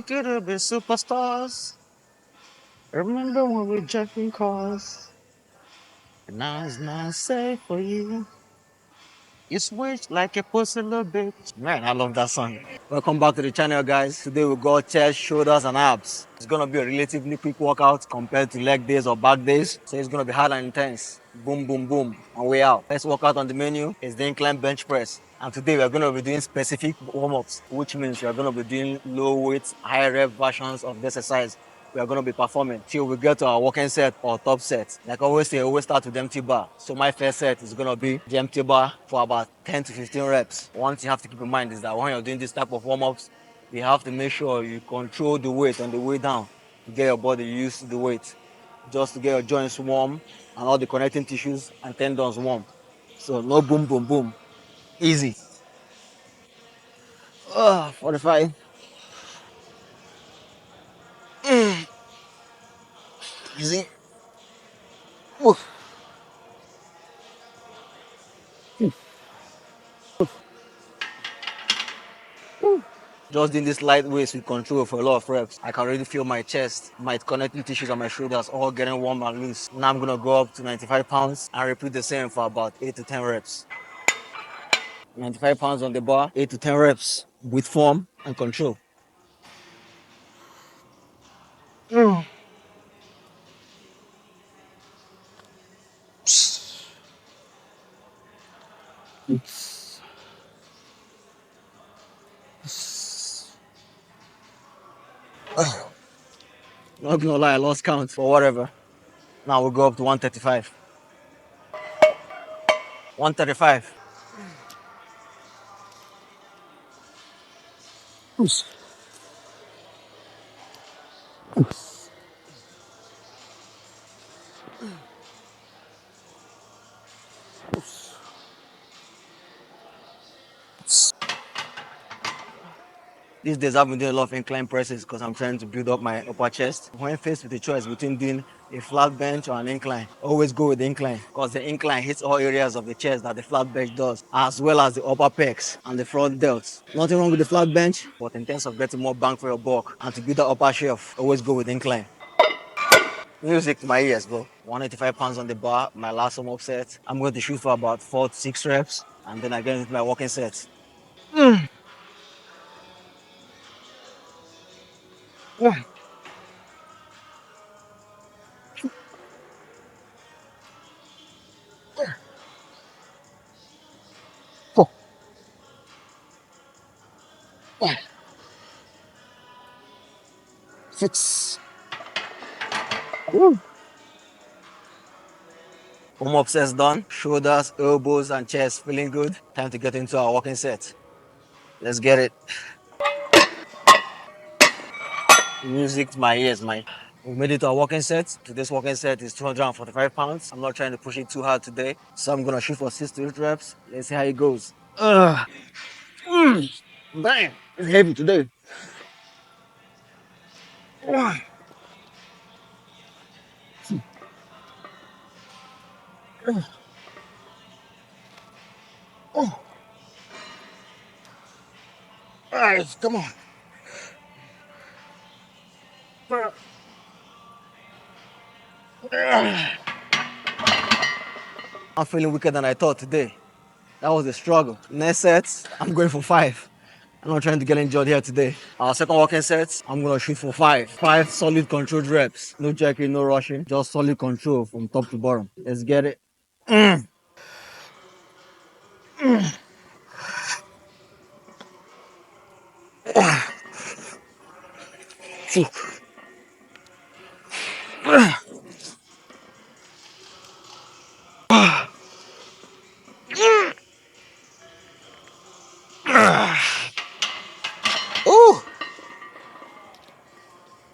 could have been superstars. Remember when we jacking cars? And now it's not safe for you. You switch like a pussy little bitch. Man, I love that song. Welcome back to the channel, guys. Today we got chest, shoulders, and abs. It's gonna be a relatively quick workout compared to leg days or back days. So it's gonna be hard and intense. Boom, boom, boom, and way out. First workout on the menu is the incline bench press. And today we're gonna be doing specific warm-ups, which means we're gonna be doing low weight, high rep versions of this exercise. We are going to be performing till we get to our working set or top set. Like I always say, always start with empty bar. So my first set is going to be the empty bar for about 10 to 15 reps. One thing you have to keep in mind is that when you're doing this type of warm-ups, you have to make sure you control the weight on the way down to get your body used to the weight, just to get your joints warm and all the connecting tissues and tendons warm. So no boom, boom, boom. Easy. 45. Easy. Woo. Just doing this light weights with control for a lot of reps. I can already feel my chest, my connecting tissues and my shoulders all getting warm and loose. Now I'm gonna go up to 95 pounds and repeat the same for about 8 to 10 reps. 95 pounds on the bar, 8 to 10 reps with form and control. Not gonna lie, I lost count or whatever. Now we'll go up to 135. 135. These days I've been doing a lot of incline presses because I'm trying to build up my upper chest. When faced with the choice between doing a flat bench or an incline, always go with the incline because the incline hits all areas of the chest that the flat bench does, as well as the upper pecs and the front delts. Nothing wrong with the flat bench, but in terms of getting more bang for your buck and to build that upper shelf, always go with incline. Music to my ears, bro. 185 pounds on the bar, my last warm-up set. I'm going to shoot for about 4 to 6 reps, and then I get into my walking set. Six. Warm-up sets done. Shoulders, elbows, and chest feeling good. Time to get into our walking set. Let's get it. Music to my ears, man. We made it to our walking set. Today's walking set is 245 pounds. I'm not trying to push it too hard today, so I'm gonna shoot for 6 to 8 reps. Let's see how it goes. Damn, it's heavy today. Oh, all right, come on. I'm feeling weaker than I thought today. That was a struggle. Next set, I'm going for 5. I'm not trying to get injured here today. Our second walking set, I'm gonna shoot for 5. 5 solid controlled reps. No checking, no rushing. Just solid control from top to bottom. Let's get it. Ooh.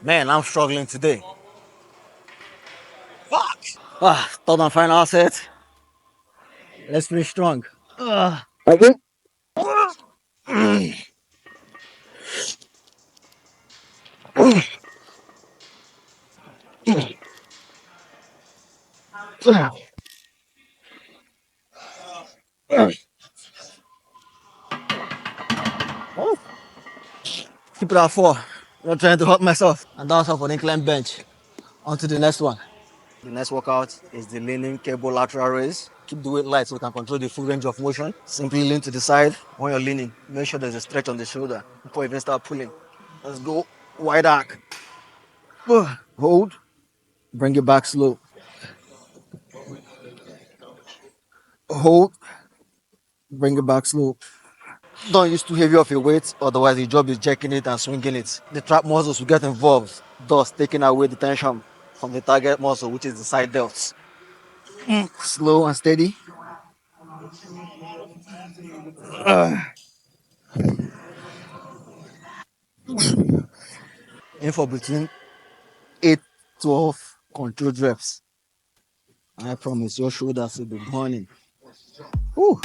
Man, I'm struggling today. Fuck. Third and final set. Let's finish strong. Okay. Keep it at 4. Not trying to hurt myself. And that's all for the incline bench. On to the next one. The next workout is the leaning cable lateral raise. Keep the weight light so you can control the full range of motion. Simply lean to the side when you're leaning. Make sure there's a stretch on the shoulder before you even start pulling. Let's go. Wide arc. Hold. Bring it back slow. Hold. Bring it back slow. Don't use too heavy of a weight, otherwise your job is jerking it and swinging it. The trap muscles will get involved, thus taking away the tension from the target muscle, which is the side delts. Slow and steady. Aim for between 8, 12 controlled reps. I promise your shoulders will be burning. Whew.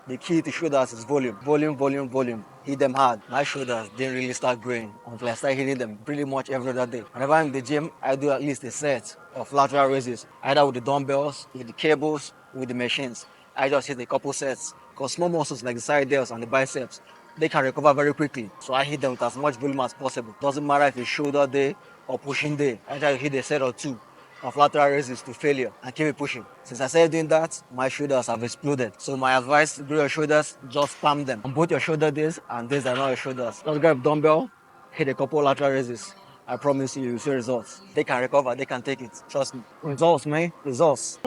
The key to shoulders is volume. Volume, volume, volume. Hit them hard. My shoulders didn't really start growing until I started hitting them pretty much every other day. Whenever I'm in the gym, I do at least a set of lateral raises, either with the dumbbells, with the cables, with the machines. I just hit a couple sets because small muscles like the side delts and the biceps, they can recover very quickly. So I hit them with as much volume as possible. Doesn't matter if it's shoulder day or pushing day. I try to hit a set or two of lateral raises to failure and keep it pushing. Since I started doing that, my shoulders have exploded. So my advice to grow your shoulders, just spam them on both your shoulder days and days that are not your shoulders. Just grab a dumbbell, hit a couple lateral raises. I promise you, you'll see results. They can recover, they can take it. Trust me. Results, man. Results.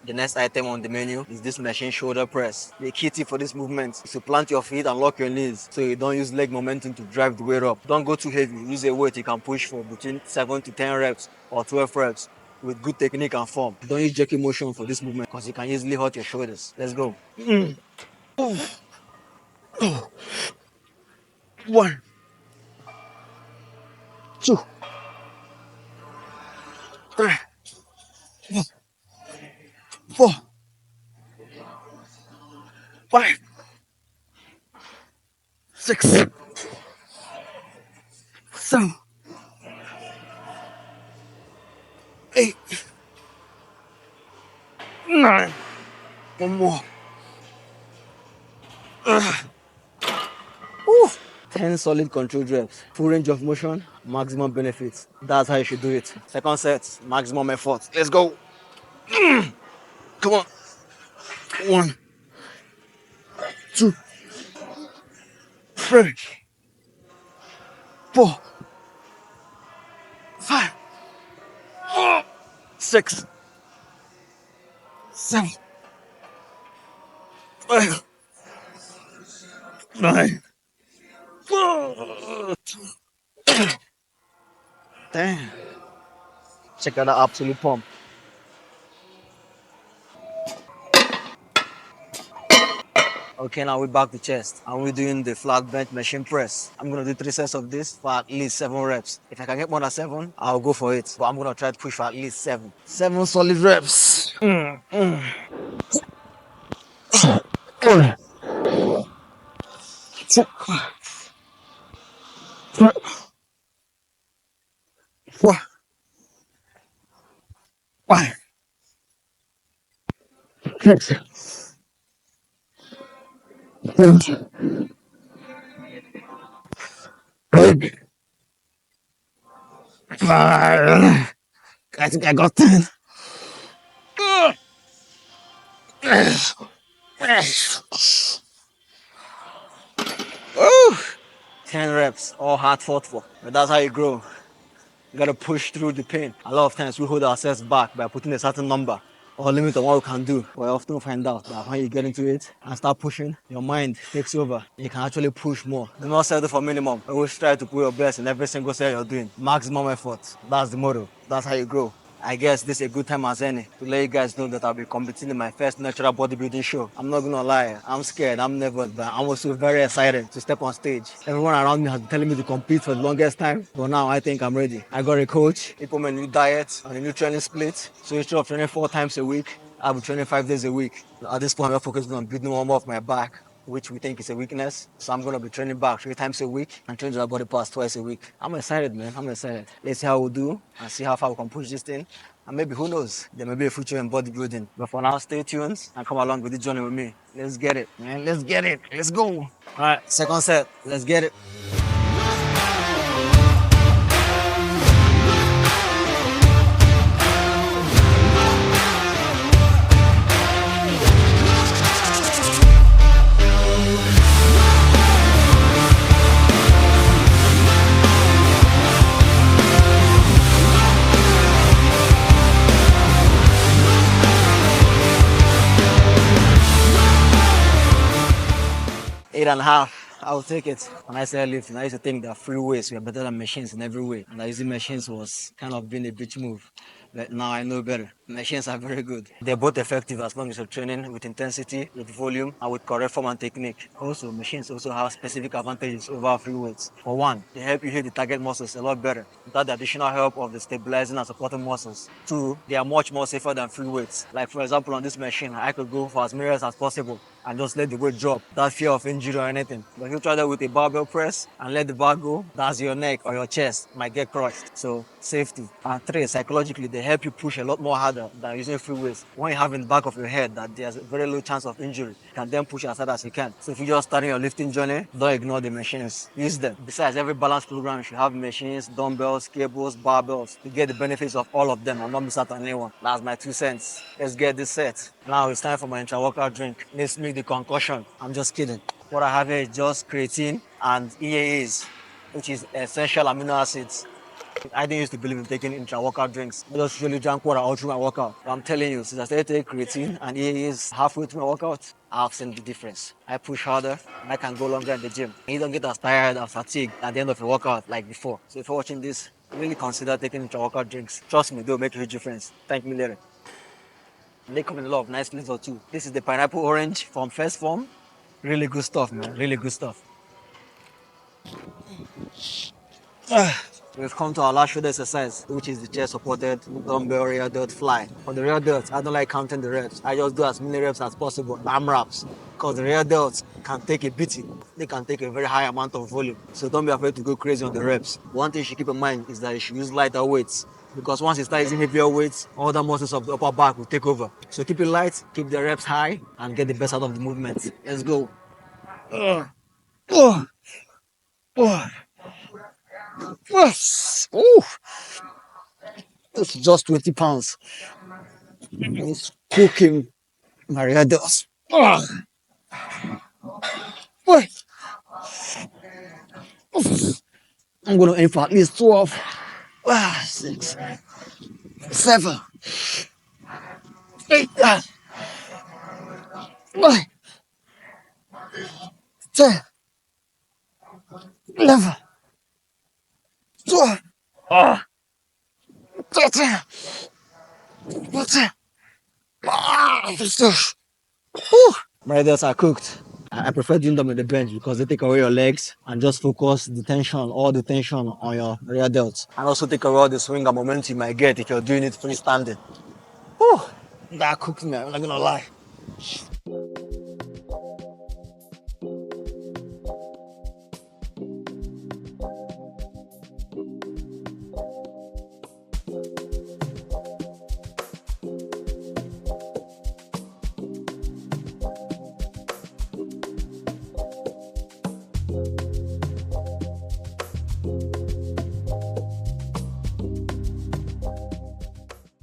The next item on the menu is this machine shoulder press. The key tip for this movement is to plant your feet and lock your knees so you don't use leg momentum to drive the weight up. Don't go too heavy. Use a weight you can push for between 7 to 10 reps or 12 reps with good technique and form. Don't use jerky motion for this movement because you can easily hurt your shoulders. Let's go. 1, 2, 3, 4, 5, 6, 7, 8, 9. One more. 10 solid controlled reps. Full range of motion, maximum benefits. That's how you should do it. Second set, maximum effort. Let's go. Come on. 1, 2, 3, 4, 5, 6, 7, 8, 9. Damn. Check out the absolute pump. Okay, now we're back to chest and we're doing the flat bench machine press. I'm gonna do 3 sets of this for at least 7 reps. If I can get more than 7, I'll go for it. But I'm gonna try to push for at least 7. 7 solid reps. 4, 5, 6, 7, 8, 5. I think I got 10. Woo! 10 reps, all hard fought for. But that's how you grow. You gotta push through the pain. A lot of times we hold ourselves back by putting a certain number or limit on what we can do. But I often find out that when you get into it and start pushing, your mind takes over. You can actually push more. Do not settle for minimum. Always try to put your best in every single set you're doing. Maximum effort. That's the motto. That's how you grow. I guess this is a good time as any to let you guys know that I'll be competing in my first natural bodybuilding show. I'm not gonna lie, I'm scared, I'm nervous, but I'm also very excited to step on stage. Everyone around me has been telling me to compete for the longest time, but now I think I'm ready. I got a coach, he put me on a new diet, on a new training split, so instead of training 4 times a week, I'll be training 5 days a week. At this point, I'm focusing on building warm up my back, which we think is a weakness. So I'm gonna be training back 3 times a week and training the body parts twice a week. I'm excited, man. I'm excited. Let's see how we do and see how far we can push this thing. And maybe who knows? There may be a future in bodybuilding. But for now, stay tuned and come along with this journey with me. Let's get it, man. Let's get it. Let's go. All right, second set. Let's get it. Eight and a half. I'll take it. When I started lifting, I used to think that free weights were better than machines in every way. And that using machines was kind of being a bitch move. But now I know better. Machines are very good. They're both effective as long as you're training with intensity, with volume, and with correct form and technique. Also, machines also have specific advantages over free weights. For one, they help you hit the target muscles a lot better without the additional help of the stabilizing and supporting muscles. Two, they are much more safer than free weights. Like for example, on this machine, I could go for as many reps as possible and just let the weight drop without fear of injury or anything. But if you try that with a barbell press and let the bar go, that's your neck or your chest might get crushed. So safety. And three, psychologically, they help you push a lot more harder than using free weights. When you have in the back of your head that there's a very low chance of injury, you can then push as hard as you can. So if you're just starting your lifting journey, don't ignore the machines. Use them. Besides, every balance program should have machines, dumbbells, cables, barbells to get the benefits of all of them and not miss out on anyone. That's my 2 cents. Let's get this set. Now it's time for my intra-workout drink. Let's make the concussion. I'm just kidding. What I have here is just creatine and EAAs, which is essential amino acids. I didn't used to believe in taking intra-workout drinks. I just usually drank water all through my workout. But I'm telling you, since I started taking creatine and EAAs halfway through my workout, I've seen the difference. I push harder and I can go longer in the gym. You don't get as tired or fatigued at the end of a workout like before. So if you're watching this, really consider taking intra-workout drinks. Trust me, they'll make a huge difference. Thank me later. They come in a lot of nice flavors too. This is the pineapple orange from First Form. Really good stuff, man. Really good stuff. We've come to our last shoulder exercise, which is the chest supported dumbbell rear delt fly. For the rear delts, I don't like counting the reps. I just do as many reps as possible, AMRAPs, because the rear delts can take a beating. They can take a very high amount of volume. So don't be afraid to go crazy on the reps. One thing you should keep in mind is that you should use lighter weights, because once you start using heavier weights, all the muscles of the upper back will take over. So keep it light, keep the reps high, and get the best out of the movement. Let's go. Uh, uh, uh. Yes. Ooh, it's just 20 pounds. It's cooking Mariados. Oh, boy. I'm going to aim for at least 12, 6, 7, 8, 9, 10, 11, 12, 13, 14. Mariados are cooked. I prefer doing them on the bench because they take away your legs and just focus the tension, all the tension on your rear delts. And also take away all the swing and momentum you might get if you're doing it freestanding. Whew, that cooked me, I'm not gonna lie.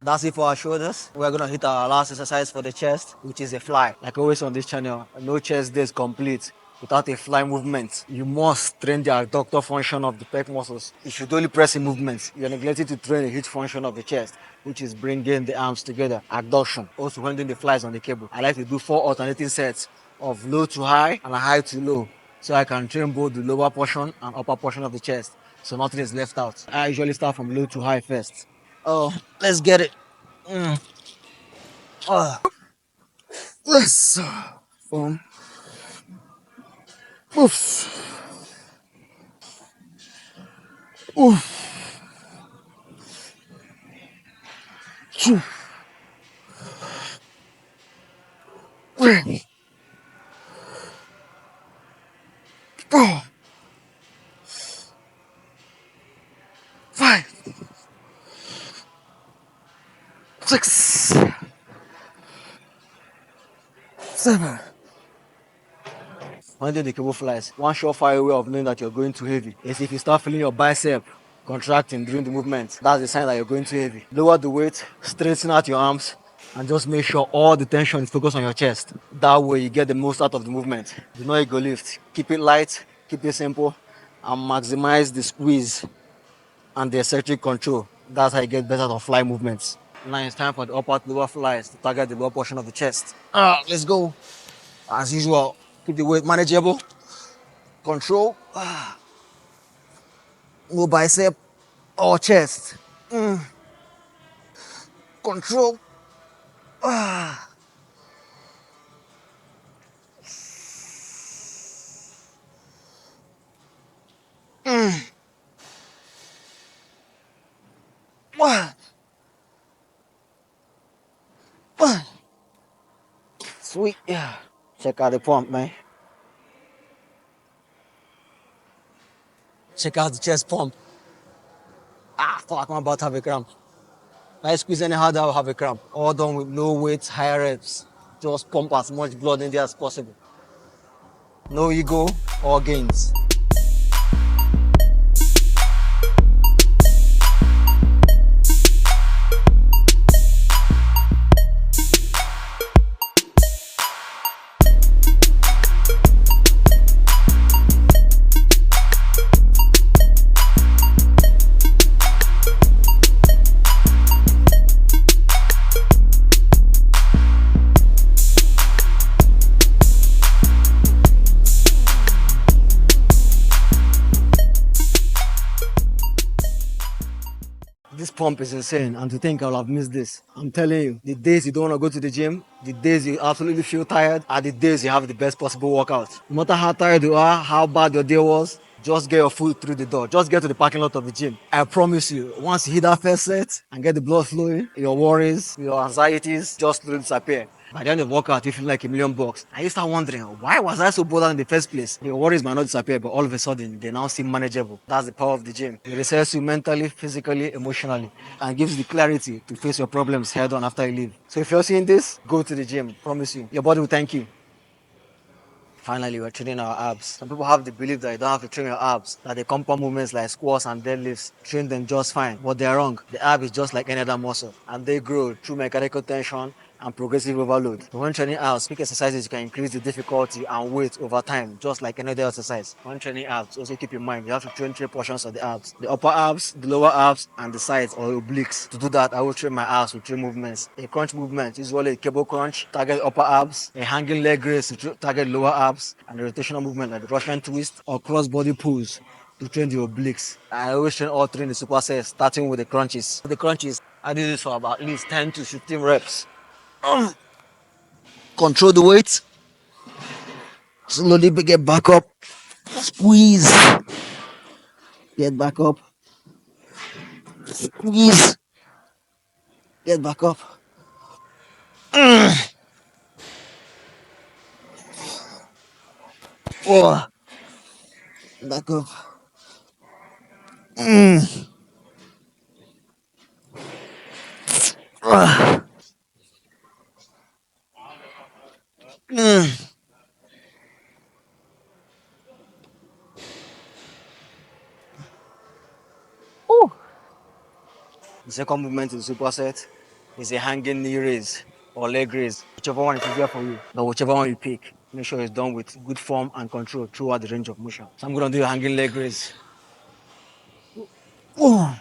That's it for our shoulders. We're gonna hit our last exercise for the chest, which is a fly. Like always on this channel, no chest day is complete without a fly movement. You must train the adductor function of the pec muscles. You should only press in movements. You're neglecting to train the hit function of the chest, which is bringing the arms together, adduction. Also when doing the flies on the cable, I like to do 4 alternating sets of low to high and high to low, so I can train both the lower portion and upper portion of the chest, so nothing is left out. I usually start from low to high first. Oh, let's get it. Let's boom. Oof. Oof. Two. 3, 4, 5, 6, 7. When the cable flies, one surefire way of knowing that you're going too heavy is if you start feeling your bicep contracting during the movement. That's the sign that you're going too heavy. Lower the weight, straighten out your arms, and just make sure all the tension is focused on your chest. That way you get the most out of the movement. Do not ego lift. Keep it light, keep it simple, and maximize the squeeze and the eccentric control. That's how you get better at fly movements. Now it's time for the upper to lower flies to target the lower portion of the chest. Let's go. As usual, keep the weight manageable. Control. No bicep or chest. Control. Sweet. Yeah. Check out the pump, man. Check out the chest pump. Fuck, I'm about to have a cramp. If I squeeze any harder, I'll have a cramp. All done with low weight, high reps. Just pump as much blood in there as possible. No ego or gains. This pump is insane, and to think I'll have missed this. I'm telling you, the days you don't want to go to the gym, the days you absolutely feel tired, are the days you have the best possible workout. No matter how tired you are, how bad your day was, just get your foot through the door. Just get to the parking lot of the gym. I promise you, once you hit that first set and get the blood flowing, your worries, your anxieties just slowly disappear. By the end of the workout, you feel like $1,000,000. And you start wondering, why was I so bothered in the first place? Your worries might not disappear, but all of a sudden, they now seem manageable. That's the power of the gym. It resets you mentally, physically, emotionally, and gives you the clarity to face your problems head on after you leave. So if you're seeing this, go to the gym. Promise you. Your body will thank you. Finally, we're training our abs. Some people have the belief that you don't have to train your abs, that the compound movements like squats and deadlifts train them just fine. But they're wrong. The ab is just like any other muscle, and they grow through mechanical tension and progressive overload. So when training abs, pick exercises you can increase the difficulty and weight over time, just like any other exercise. When training abs, also keep in mind you have to train 3 portions of the abs: the upper abs, the lower abs, and the sides or obliques. To do that, I will train my abs with 3 movements: a crunch movement, usually a cable crunch, target upper abs; a hanging leg raise to target lower abs; and a rotational movement like the Russian twist or cross body pulls to train the obliques. I always train all 3 in the supersets, starting with the crunches. The crunches, I do this for about at least 10 to 15 reps. Control the weight, slowly get back up, squeeze, get back up, squeeze, get back up. Oh, back up. The second movement in the superset is a hanging knee raise or leg raise, whichever one is easier for you, but whichever one you pick, make sure it's done with good form and control throughout the range of motion. So I'm going to do a hanging leg raise. Oh,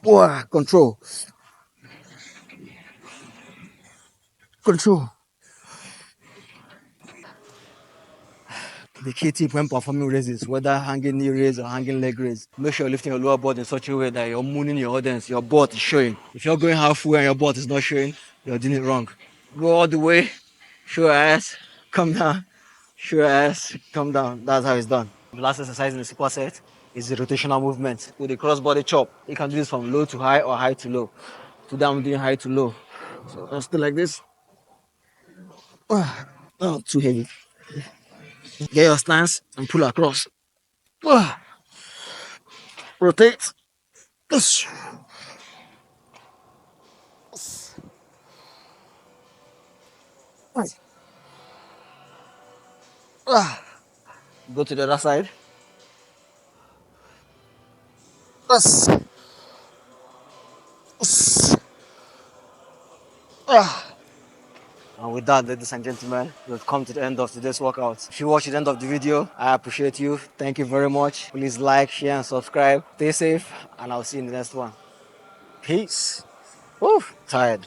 oh, control, control. The key tip when performing raises, whether hanging knee raise or hanging leg raise, make sure you're lifting your lower body in such a way that you're mooning your audience, your butt is showing. If you're going halfway and your butt is not showing, you're doing it wrong. Go all the way, show your ass, come down, show your ass, come down. That's how it's done. The last exercise in the superset is the rotational movement with the cross-body chop. You can do this from low to high or high to low. Today I'm doing high to low. So I'll stay like this. Not too heavy. Get your stance and pull across. Rotate. Go to the other side. And with that, ladies and gentlemen, we've come to the end of today's workout. If you watched the end of the video, I appreciate you. Thank you very much. Please like, share, and subscribe. Stay safe, and I'll see you in the next one. Peace. Woo, tired.